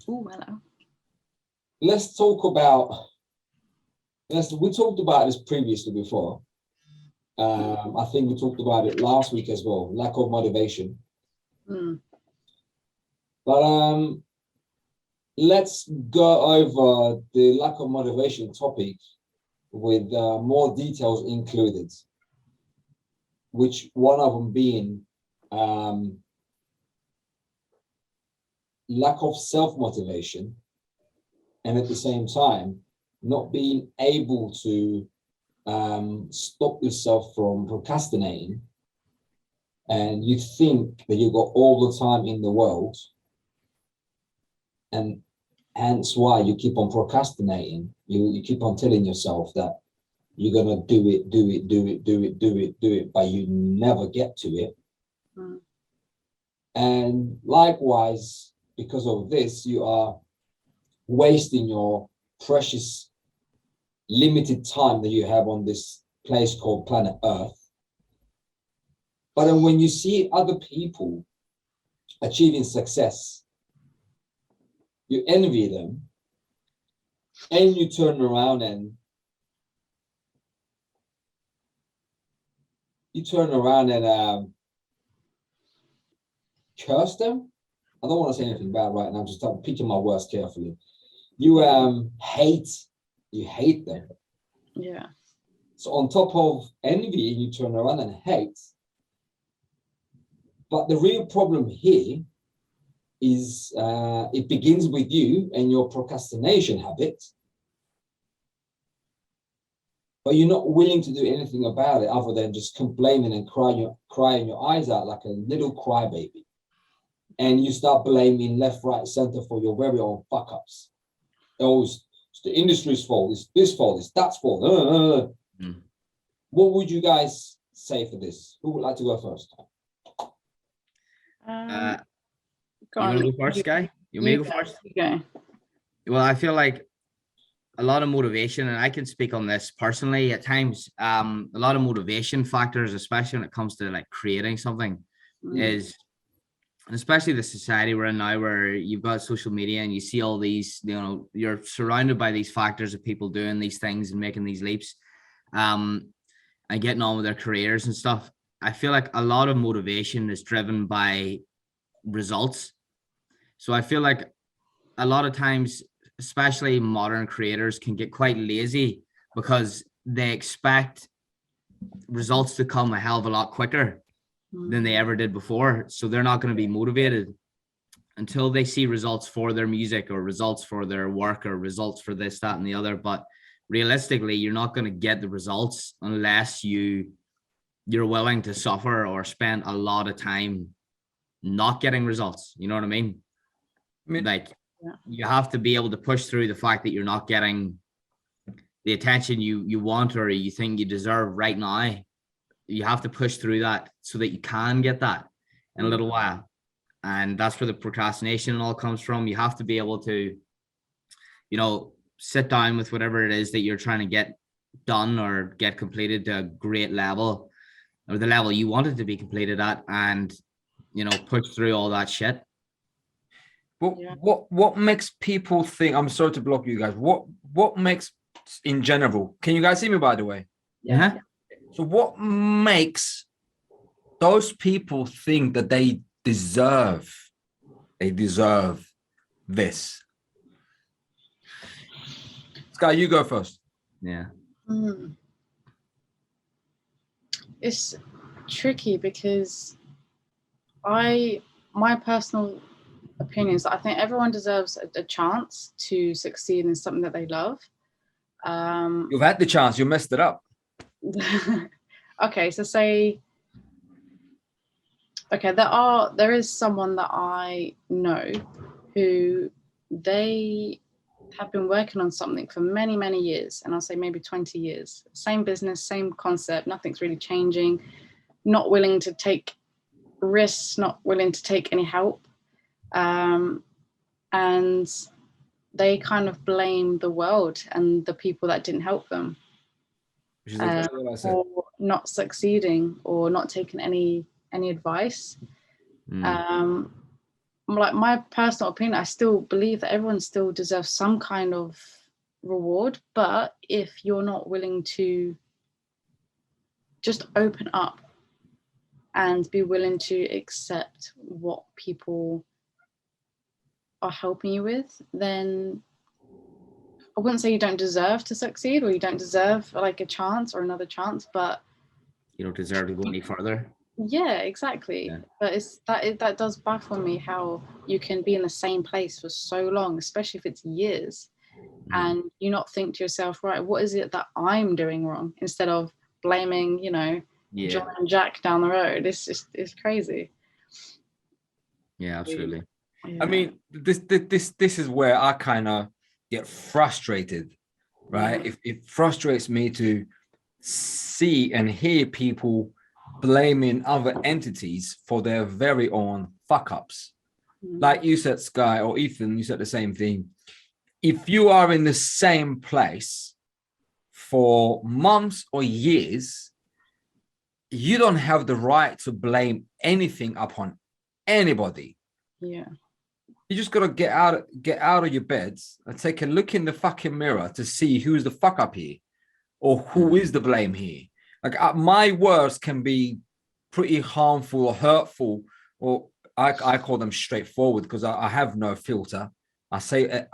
Oh, hello. Let's talk about, we talked about this previously before. I think we talked about it last week as well, lack of motivation. But let's go over the lack of motivation topic with more details included, which one of them being lack of self-motivation, and at the same time, not being able to stop yourself from procrastinating. And you think that you've got all the time in the world, and hence why you keep on procrastinating. You keep on telling yourself that you're going to do it, but you never get to it. And likewise, because of this, you are wasting your precious limited time that you have on this place called planet Earth. But then when you see other people achieving success, you envy them, and you turn around and curse them. I don't want to say anything bad right now. I'm just picking my words carefully. You hate them. Yeah. So on top of envy, you turn around and hate. But the real problem here is it begins with you and your procrastination habit. But you're not willing to do anything about it other than just complaining and crying your eyes out like a little crybaby. And you start blaming left, right, center for your very own fuck-ups. Oh, it's the industry's fault, it's this fault, it's that fault. What would you guys say for this? Who would like to go first? You want to go first, Skye? You want me to go first? Okay. Well, I feel like a lot of motivation, and I can speak on this personally at times, a lot of motivation factors, especially when it comes to like creating something, is, especially the society we're in now, where you've got social media and you see all these, you're surrounded by these factors of people doing these things and making these leaps, and getting on with their careers and stuff. I feel like a lot of motivation is driven by results. So I feel like a lot of times, especially modern creators, can get quite lazy because they expect results to come a hell of a lot quicker than they ever did before. So they're not going to be motivated until they see results for their music or results for their work or results for this, that, and the other. But realistically, you're not going to get the results unless you're willing to suffer or spend a lot of time not getting results. You know what I mean? You have to be able to push through the fact that you're not getting the attention you want or you think you deserve right now. You have to push through that so that you can get that in a little while. And that's where the procrastination all comes from. You have to be able to, sit down with whatever it is that you're trying to get done or get completed to a great level, or the level you wanted to be completed at, and push through all that shit. What makes people think, I'm sorry to block you guys, what makes, in general, can you guys see me, by the way? Yeah. So what makes those people think that they deserve this? Skye, you go first. Yeah. It's tricky because my personal opinion is, I think everyone deserves a chance to succeed in something that they love. You've had the chance, you messed it up. Okay, so there is someone that I know who they have been working on something for many, many years, and I'll say maybe 20 years. Same business, same concept, nothing's really changing, not willing to take risks, not willing to take any help. And they kind of blame the world and the people that didn't help them for not succeeding or not taking any advice. like my personal opinion, I still believe that everyone still deserves some kind of reward, but if you're not willing to just open up and be willing to accept what people are helping you with, then I wouldn't say you don't deserve to succeed or you don't deserve like a chance or another chance, but You don't deserve to go any further. yeah, exactly. Yeah. But that does baffle me how you can be in the same place for so long, especially if it's years, and you not think to yourself, right, what is it that I'm doing wrong, instead of blaming, Yeah. John and Jack down the road. It's crazy. Yeah, absolutely. Yeah. I mean, this is where I kind of get frustrated, right? It frustrates me to see and hear people blaming other entities for their very own fuck ups. Like you said, Skye, or Ethan, you said the same thing. If you are in the same place for months or years, you don't have the right to blame anything upon anybody. Yeah. You just gotta get out of your beds and take a look in the fucking mirror to see who's the fuck up here, or who is the blame here. Like my words can be pretty harmful or hurtful, or I call them straightforward because I have no filter. I say it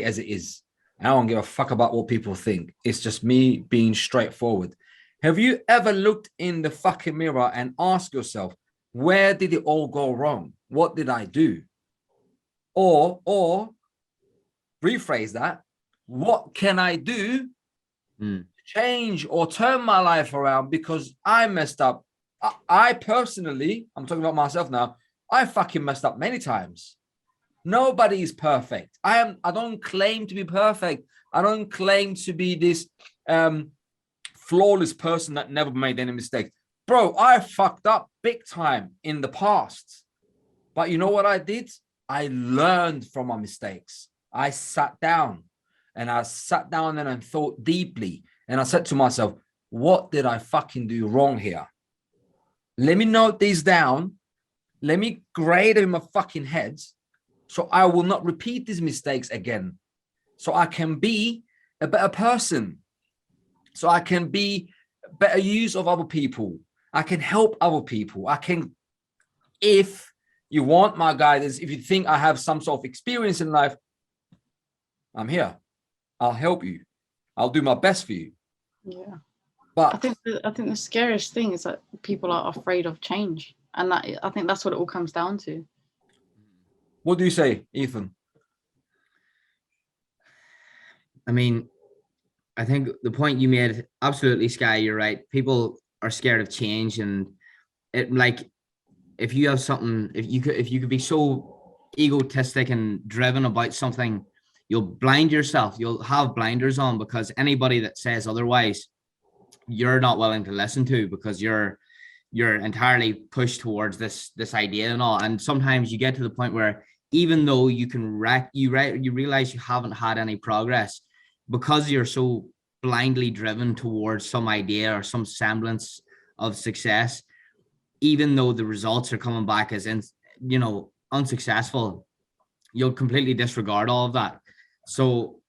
as it is. I don't give a fuck about what people think. It's just me being straightforward. Have you ever looked in the fucking mirror and asked yourself, where did it all go wrong? What did I do? Or rephrase that, what can I do to change or turn my life around because I messed up? I personally, I'm talking about myself now, I fucking messed up many times. Nobody is perfect. I don't claim to be perfect. I don't claim to be this flawless person that never made any mistakes. Bro, I fucked up big time in the past. But you know what I did? I learned from my mistakes. I sat down and I thought deeply. And I said to myself, what did I fucking do wrong here? Let me note these down. Let me grade them in my fucking head so I will not repeat these mistakes again. So I can be a better person. So I can be a better use of other people. I can help other people. I can, if you want my guidance, if you think I have some sort of experience in life, I'm here. I'll help you. I'll do my best for you. Yeah. But I think the scariest thing is that people are afraid of change. And I think that's what it all comes down to. what do you say, Ethan? I mean, I think the point you made, absolutely, Skye, you're right. People are scared of change, and it, like, if you have something, if you could be so egotistic and driven about something, you'll blind yourself. You'll have blinders on, because anybody that says otherwise, you're not willing to listen to, because you're entirely pushed towards this idea and all. And sometimes you get to the point where, even though you realize you haven't had any progress, because you're so blindly driven towards some idea or some semblance of success, even though the results are coming back as unsuccessful, you'll completely disregard all of that. So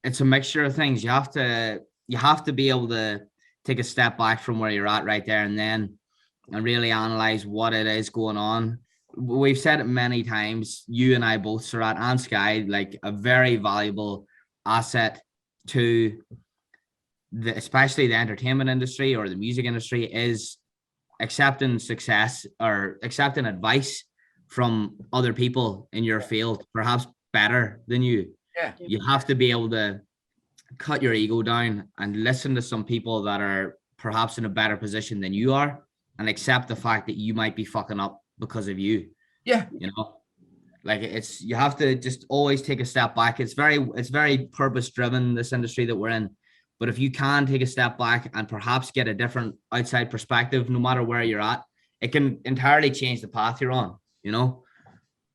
it's a mixture of things. You have to be able to take a step back from where you're at right there and then, and really analyze what it is going on. We've said it many times, you and I both, Serhat and Skye, like, a very valuable asset to especially the entertainment industry or the music industry is accepting success or accepting advice from other people in your field, perhaps better than you. Yeah. You have to be able to cut your ego down and listen to some people that are perhaps in a better position than you are, and accept the fact that you might be fucking up because of you. Yeah. Like, you have to just always take a step back. It's very purpose driven, this industry that we're in. But if you can take a step back and perhaps get a different outside perspective, no matter where you're at, it can entirely change the path you're on,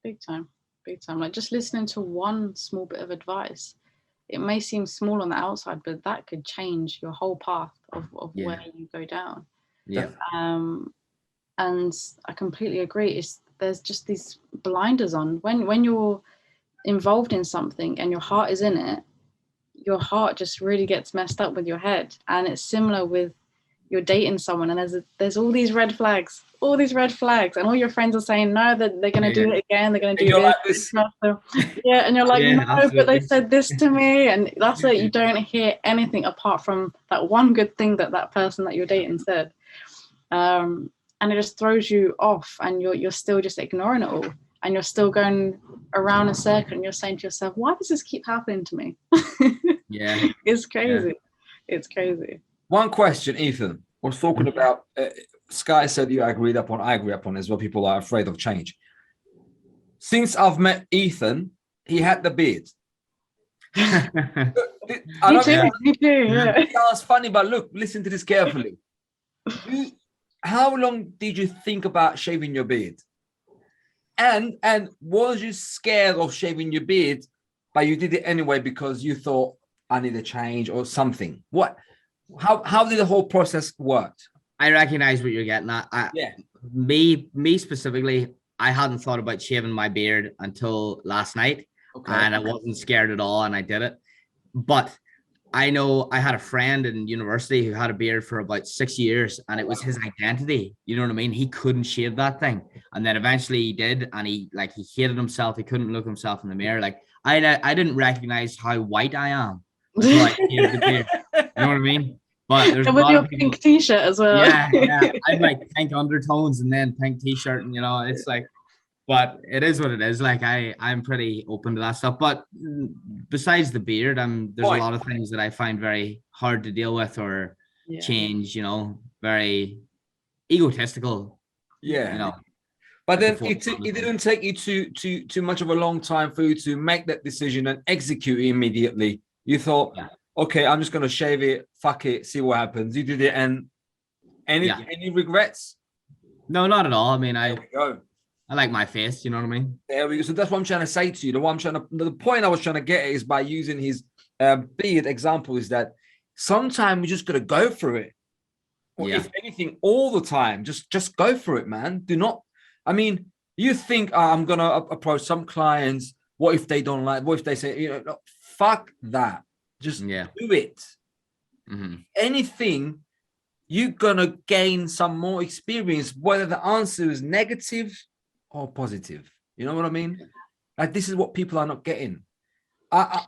Big time. Like, just listening to one small bit of advice, it may seem small on the outside, but that could change your whole path of where you go down. Yeah. And I completely agree. there's just these blinders on. When you're involved in something and your heart is in it, your heart just really gets messed up with your head. And it's similar with you're dating someone and there's all these red flags, and all your friends are saying no, that they're going to do it again, they're going to do this. Yeah, and you're like, no, absolutely. but they said this to me, and that's it. You don't hear anything apart from that one good thing that person that you're dating said, and it just throws you off, and you're still just ignoring it all, and you're still going around in a circle, and you're saying to yourself, why does this keep happening to me? Yeah, it's crazy. It's crazy. One question, Ethan was talking about. Skye said I agree upon as well. People are afraid of change. Since I've met Ethan, he had the beard. Me too. Yeah. It sounds funny, but look, listen to this carefully. How long did you think about shaving your beard? And was you scared of shaving your beard, but you did it anyway because you thought I need a change or something? What? How did the whole process work? I recognize what you're getting at. Me specifically, I hadn't thought about shaving my beard until last night, and I wasn't scared at all, and I did it. But I know I had a friend in university who had a beard for about 6 years, and it was his identity. You know what I mean? He couldn't shave that thing, and then eventually he did, and he hated himself. He couldn't look himself in the mirror. Like I didn't recognize how white I am until I shaved the beard. You know what I mean? But there's with your pink t-shirt as well. Yeah. I had like pink undertones and then pink t-shirt, and it's like, but it is what it is. Like I'm pretty open to that stuff. But besides the beard, there's a lot of things that I find very hard to deal with or change. Very egotistical. Yeah. But then it didn't take you too much of a long time for you to make that decision and execute it immediately. You thought, okay, I'm just gonna shave it. Fuck it, see what happens. You did it, and any regrets? No, not at all. I mean, there we go. I like my face. You know what I mean? There we go. So that's what I'm trying to say to you. The point I was trying to get is by using his beard example is that sometimes we just gotta go for it. Or if anything, all the time, just go for it, man. Do not. I mean, you think I'm gonna approach some clients. What if they don't like? What if they say, fuck that? Just do it. Mm-hmm. Anything, you're gonna gain some more experience, whether the answer is negative or positive. You know what I mean? Like, this is what people are not getting. I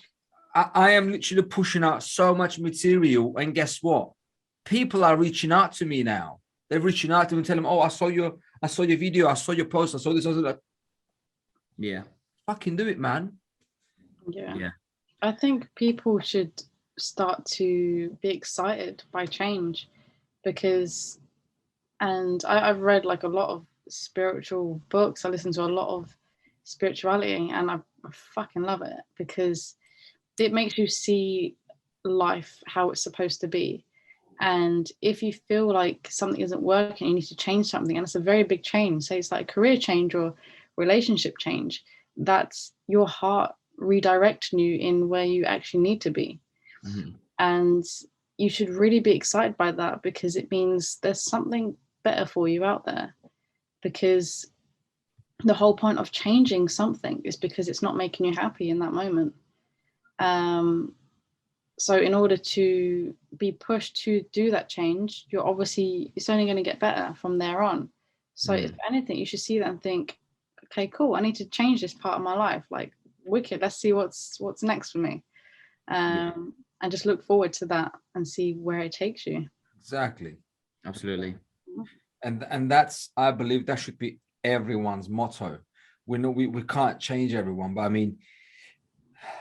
am literally pushing out so much material, and guess what? People are reaching out to me now. They're reaching out to me and telling them, I saw your video, I saw your post, I saw this, I saw that. Yeah. Fucking do it, man. Yeah. I think people should start to be excited by change, because, and I've read like a lot of spiritual books. I listen to a lot of spirituality, and I fucking love it, because it makes you see life how it's supposed to be. And if you feel like something isn't working, you need to change something, and it's a very big change, say it's like career change or relationship change, that's your heart redirecting you in where you actually need to be. Mm-hmm. And you should really be excited by that, because it means there's something better for you out there. Because the whole point of changing something is because it's not making you happy in that moment. So in order to be pushed to do that change, it's only going to get better from there on. So if anything, you should see that and think, okay, cool, I need to change this part of my life. Like, wicked, let's see what's next for me. And just look forward to that and see where it takes you. Exactly. Absolutely. And that's, I believe that should be everyone's motto. We know we can't change everyone, but I mean,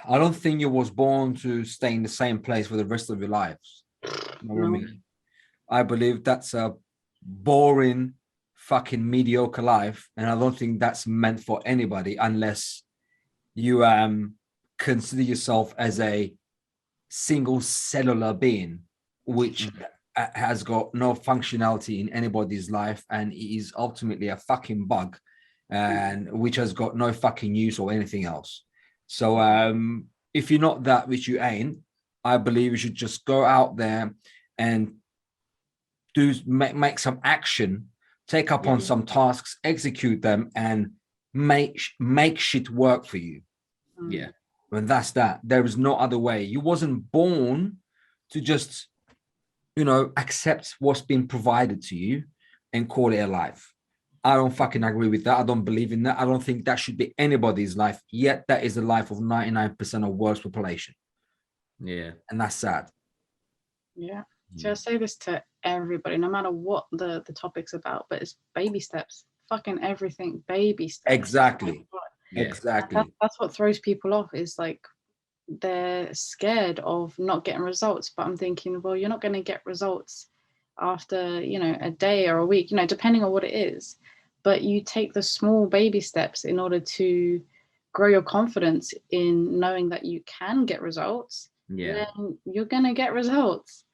I don't think you was born to stay in the same place for the rest of your lives. You know what I mean? I believe that's a boring, fucking mediocre life, and I don't think that's meant for anybody unless you consider yourself as a single cellular being, which has got no functionality in anybody's life, and is ultimately a fucking bug, and which has got no fucking use or anything else. So if you're not that, which you ain't, I believe you should just go out there and make some action take up on some tasks, execute them, and make shit work for you. Yeah. And that's that. There is no other way. You wasn't born to just, accept what's been provided to you and call it a life. I don't fucking agree with that. I don't believe in that. I don't think that should be anybody's life. Yet that is the life of 99% of world's population. Yeah. And that's sad. Yeah. So I say this to everybody, no matter what the topic's about, but it's baby steps. Fucking everything, baby steps. Exactly. Yeah. Exactly. That's what throws people off, is like they're scared of not getting results. But I'm thinking, well, you're not going to get results after, a day or a week, depending on what it is. But you take the small baby steps in order to grow your confidence in knowing that you can get results. Yeah. Then you're going to get results.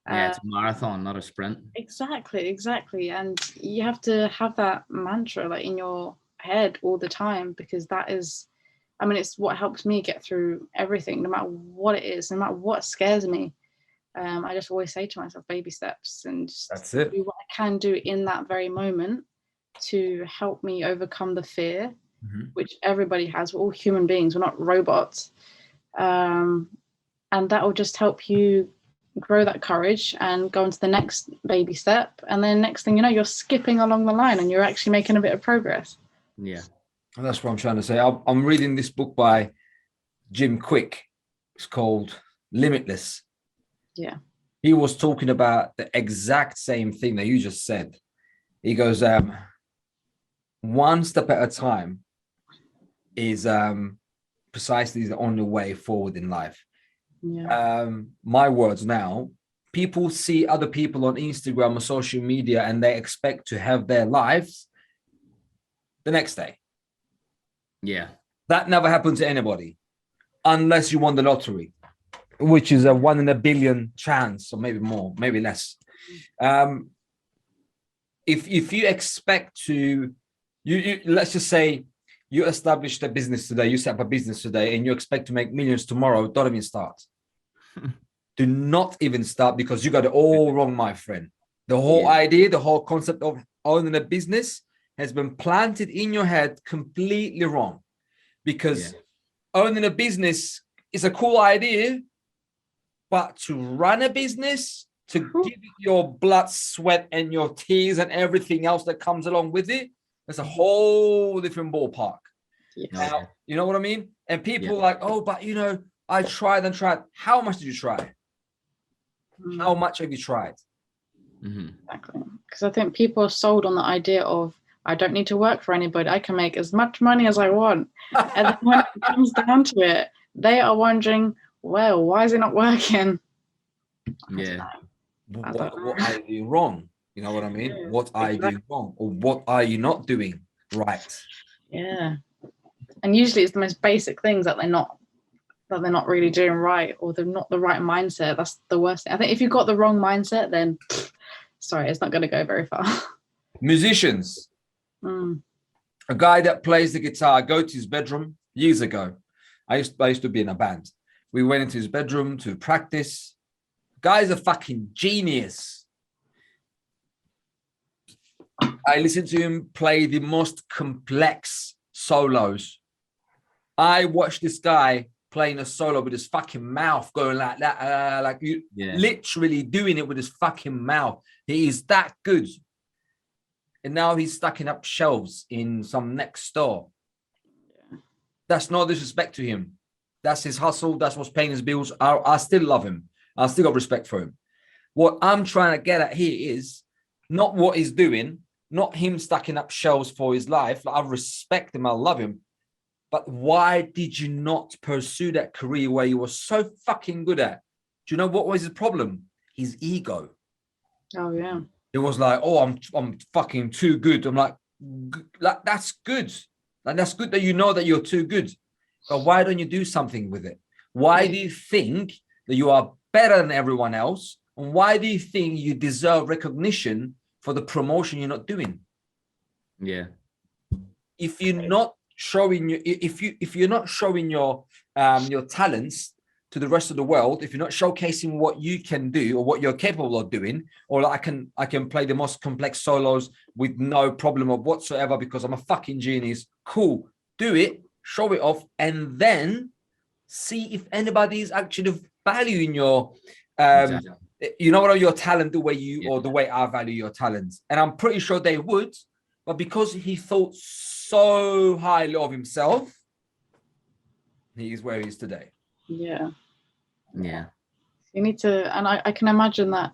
Yeah, it's a marathon, not a sprint. Exactly. And you have to have that mantra like in your head all the time, because that is, it's what helps me get through everything, no matter what it is, no matter what scares me. I just always say to myself, baby steps, and just That's it. do what I can do in that very moment to help me overcome the fear, which everybody has. We're all human beings, we're not robots. And that will just help you grow that courage and go into the next baby step. And then next thing you know, you're skipping along the line and you're actually making a bit of progress. Yeah. And that's what I'm trying to say. I'm reading this book by Jim Quick. It's called Limitless. Yeah. He was talking about the exact same thing that you just said. He goes, one step at a time is precisely the only way forward in life. Yeah. My words now, people see other people on Instagram or social media and they expect to have their lives the next day. Yeah. That never happened to anybody unless you won the lottery, which is a 1 in a billion chance, or maybe more, maybe less. If you expect to, you let's just say you established a business today, you set up a business today, and you expect to make millions tomorrow, don't even start. Do not even start, because you got it all wrong, my friend. The whole idea, the whole concept of owning a business has been planted in your head completely wrong, because owning a business is a cool idea, but to run a business, to give it your blood, sweat, and your tears and everything else that comes along with it, that's a whole different ballpark. Now, you know what I mean? And people are like, oh, but I tried and tried. How much did you try? How much have you tried? Exactly. Because I think people are sold on the idea of, I don't need to work for anybody. I can make as much money as I want. And then when it comes down to it, they are wondering, well, why is it not working? Yeah. What are you doing wrong? You know what I mean? What are you doing wrong? Or what are you not doing right? Yeah. And usually it's the most basic things that they're not really doing right, or they're not the right mindset. That's the worst thing. I think if you've got the wrong mindset, then sorry, it's not going to go very far. Musicians. A guy that plays the guitar, I go to his bedroom years ago. I used to be in a band. We went into his bedroom to practice. Guy's a fucking genius. I listened to him play the most complex solos. I watched this guy playing a solo with his fucking mouth going like that, literally doing it with his fucking mouth. He is that good. And now he's stacking up shelves in some next store. That's no disrespect to him. That's his hustle. That's what's paying his bills. I still love him. I still got respect for him. What I'm trying to get at here is not what he's doing, not him stacking up shelves for his life. I respect him. I love him. But why did you not pursue that career where you were so fucking good at? Do you know what was his problem? His ego. Oh, yeah. It was like, oh, I'm fucking too good. I'm like that's good. Like, that's good that you know that you're too good. But why don't you do something with it? Why do you think that you are better than everyone else? And why do you think you deserve recognition for the promotion you're not doing? Yeah. If you're not showing if you're not showing your talents, to the rest of the world, if you're not showcasing what you can do or what you're capable of doing, or like I can play the most complex solos with no problem of whatsoever because I'm a fucking genius, cool, do it, show it off, and then see if anybody is actually valuing your Exactly. you know what, your talent the way you Yeah. or the way I value your talents. And I'm pretty sure they would, but because he thought so highly of himself, he is where he is today. Yeah. Yeah. You need to, and I can imagine that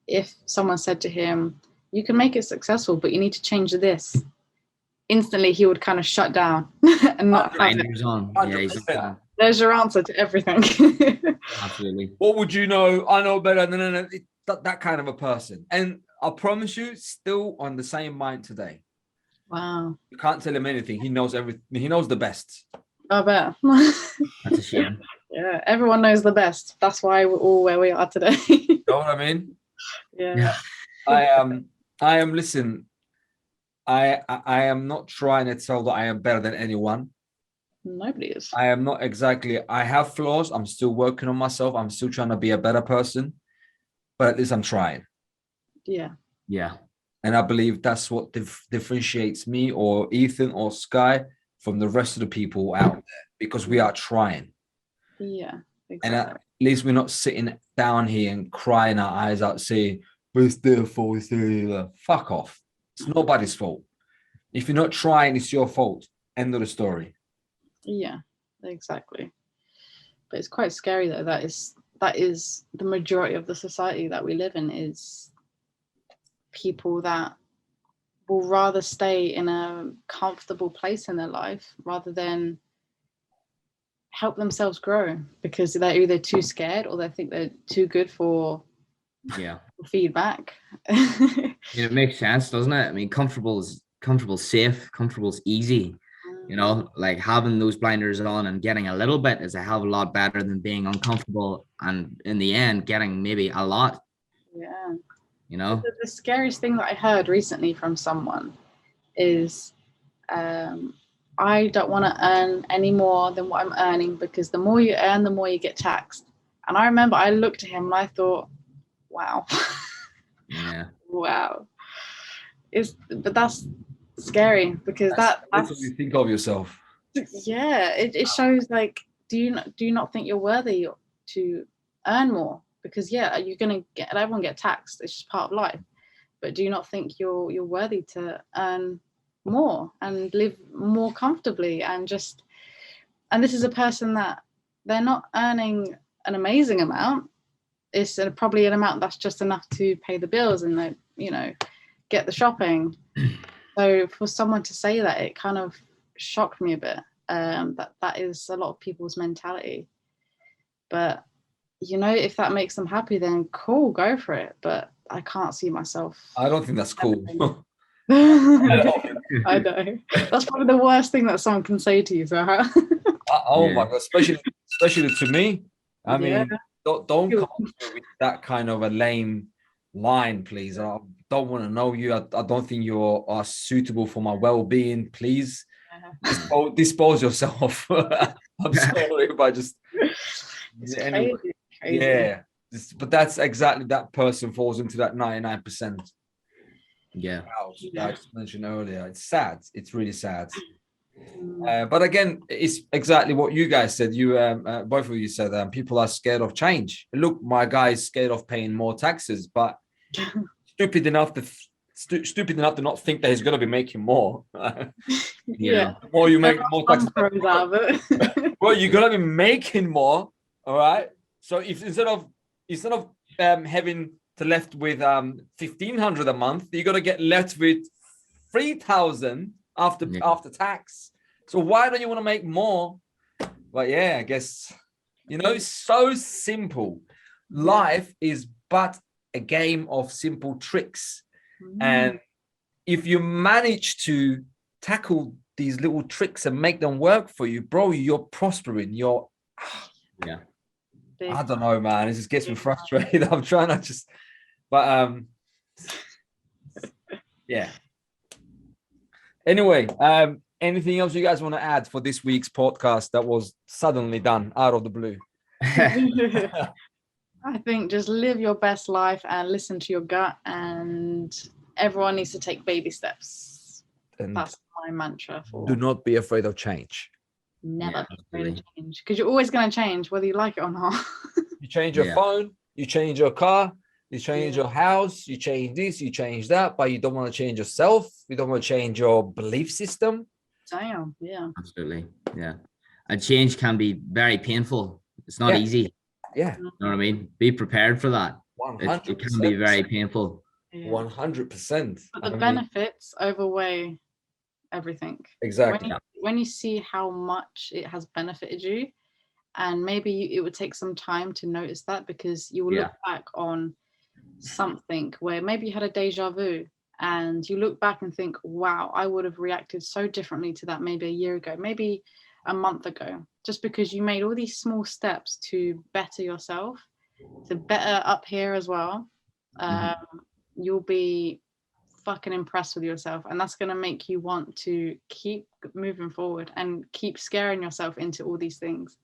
if someone said to him, you can make it successful, but you need to change this, instantly he would kind of shut down and not have it. Blinders on. Yeah, he's 100%. There's your answer to everything. absolutely. What would you know? I know better. No. That kind of a person. And I promise you, still on the same mind today. Wow. You can't tell him anything. He knows everything. He knows the best. I bet. That's a shame. Yeah, everyone knows the best. That's why we're all where we are today. You know what I mean? Yeah. I am. Listen, I am not trying to tell that I am better than anyone. Nobody is. I am not exactly. I have flaws. I'm still working on myself. I'm still trying to be a better person, but at least I'm trying. Yeah. Yeah. And I believe that's what differentiates me or Ethan or Skye from the rest of the people out there, because we are trying. Yeah. Exactly. And at least we're not sitting down here and crying our eyes out saying, but it's their fault. It's their... Fuck off. It's nobody's fault. If you're not trying, it's your fault. End of the story. Yeah, exactly. But it's quite scary though. That is the majority of the society that we live in, is people that will rather stay in a comfortable place in their life rather than help themselves grow, because they're either too scared or they think they're too good for feedback. It makes sense, doesn't it? I mean, comfortable is safe, comfortable is easy. You know, like having those blinders on and getting a little bit is a hell of a lot better than being uncomfortable and in the end getting maybe a lot. Yeah. You know, the scariest thing that I heard recently from someone is I don't want to earn any more than what I'm earning, because the more you earn, the more you get taxed. And I remember I looked at him and I thought, wow. Yeah. Wow. But that's scary, because that's what you think of yourself. Yeah, it shows, like, do you not think you're worthy to earn more? Because you're gonna everyone get taxed, it's just part of life. But do you not think you're worthy to earn more and live more comfortably, and this is a person that they're not earning an amazing amount. It's probably an amount that's just enough to pay the bills and get the shopping. So for someone to say that, it kind of shocked me a bit. That is a lot of people's mentality. But if that makes them happy, then cool, go for it. But I can't see myself. I don't think that's cool. I know. That's probably the worst thing that someone can say to you, Serhat. My God, especially to me. I mean, don't come with that kind of a lame line, please. I don't want to know you. I don't think you are suitable for my well-being. Please dispose yourself. I'm sorry, but just anyway. Crazy. Yeah. But that's exactly, that person falls into that 99%. Yeah. I just mentioned earlier. It's sad. It's really sad. But again, it's exactly what you guys said. You both of you said people are scared of change. Look, my guy is scared of paying more taxes, but stupid enough to not think that he's going to be making more. Or you make more taxes. Well, you're going to be making more. All right. So if instead of having to left with 1,500 a month, you're going to get left with 3,000 after tax. So why don't you want to make more? But I guess, it's so simple. Life is but a game of simple tricks. And if you manage to tackle these little tricks and make them work for you, bro, you're prospering. I don't know, man. It just gets me frustrated. I'm trying to just, but Anyway, anything else you guys want to add for this week's podcast that was suddenly done out of the blue? I think just live your best life and listen to your gut, and everyone needs to take baby steps. And That's my mantra for do not be afraid of change. never Yeah, be afraid of absolutely. change, because you're always going to change whether you like it or not. You change your Yeah. phone, you change your car, you change Yeah. your house, you change this, you change that, but you don't want to change yourself. You don't want to change your belief system. Damn, yeah. Absolutely. Yeah. And change can be very painful. It's not Yeah. easy. Yeah, You know what I mean? Be prepared for that. It can be 100%. very painful. Yeah. 100%. But the I mean, benefits overweigh everything. exactly. When you see how much it has benefited you, and maybe it would take some time to notice that, because you will look back on something where maybe you had a deja vu, and you look back and think, wow, I would have reacted so differently to that maybe a year ago, maybe a month ago, just because you made all these small steps to better yourself, to better up here as well. You'll be fucking impressed with yourself, and that's going to make you want to keep moving forward and keep scaring yourself into all these things.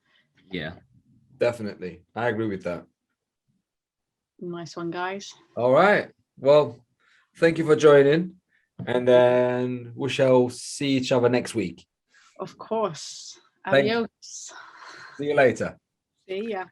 Yeah. Definitely. I agree with that. Nice one, guys. All right. Well, thank you for joining. And then we shall see each other next week. Of course. Thank you. Adios. See you later. See ya.